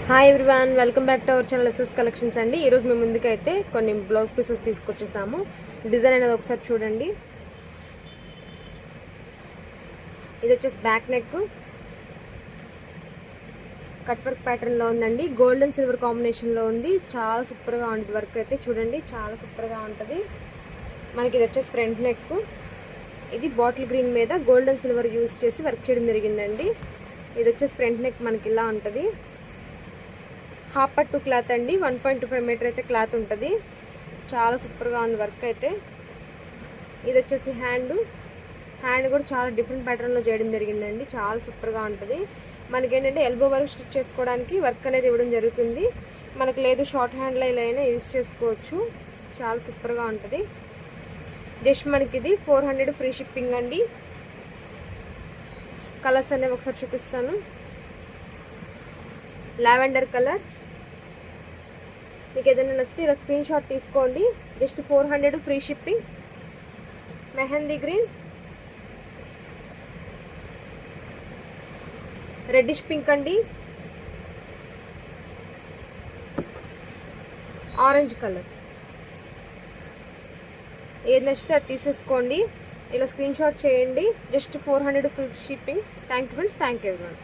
Hi everyone, welcome back to our channel SS collections అండి. ఈరోజు మేము ముందుకైతే కొన్ని బ్లౌజ్ పీసెస్ తీసుకొచ్చేసాము. డిజైన్ అనేది ఒకసారి చూడండి. ఇది వచ్చేసి బ్యాక్ నెక్ కట్ వర్క్ ప్యాటర్న్లో ఉందండి. గోల్డ్ అండ్ సిల్వర్ కాంబినేషన్లో ఉంది. చాలా సూపర్గా ఉంటుంది. వర్క్ అయితే చూడండి, చాలా సూపర్గా ఉంటుంది. మనకి ఇది వచ్చేసి ఫ్రంట్ నెక్. ఇది బాటిల్ గ్రీన్ మీద గోల్డ్ అండ్ సిల్వర్ యూజ్ చేసి వర్క్ చేయడం జరిగిందండి. ఇది వచ్చేసి ఫ్రంట్ నెక్ మనకి ఇలా ఉంటుంది. హాఫ్ పట్టు క్లాత్ అండి, 1.25 మీటర్ అయితే క్లాత్ ఉంటుంది. చాలా సూపర్గా ఉంది వర్క్ అయితే. ఇది వచ్చేసి హ్యాండ్ కూడా చాలా డిఫరెంట్ ప్యాటర్న్లో చేయడం జరిగిందండి. చాలా సూపర్గా ఉంటుంది. మనకి ఏంటంటే ఎల్బో వరకు స్టిచ్ చేసుకోవడానికి వర్క్ అనేది ఇవ్వడం జరుగుతుంది. మనకు లేదు షార్ట్ హ్యాండ్లో ఇలా అయినా యూజ్ చేసుకోవచ్చు. చాలా సూపర్గా ఉంటుంది. జస్ట్ మనకి ఇది 400 ఫ్రీ షిప్పింగ్ అండి. కలర్స్ అనేవి ఒకసారి చూపిస్తాను. లావెండర్ కలర్, మీకు ఏదైనా నచ్చితే ఇలా స్క్రీన్ షాట్ తీసుకోండి. Just 400 free shipping. Mehndi green, reddish pink అండి, ఆరెంజ్ కలర్. ఏది నచ్చితే అది తీసేసుకోండి. ఇలా స్క్రీన్ షాట్ చేయండి. Just 400 free shipping. Thank you friends, thank you everyone.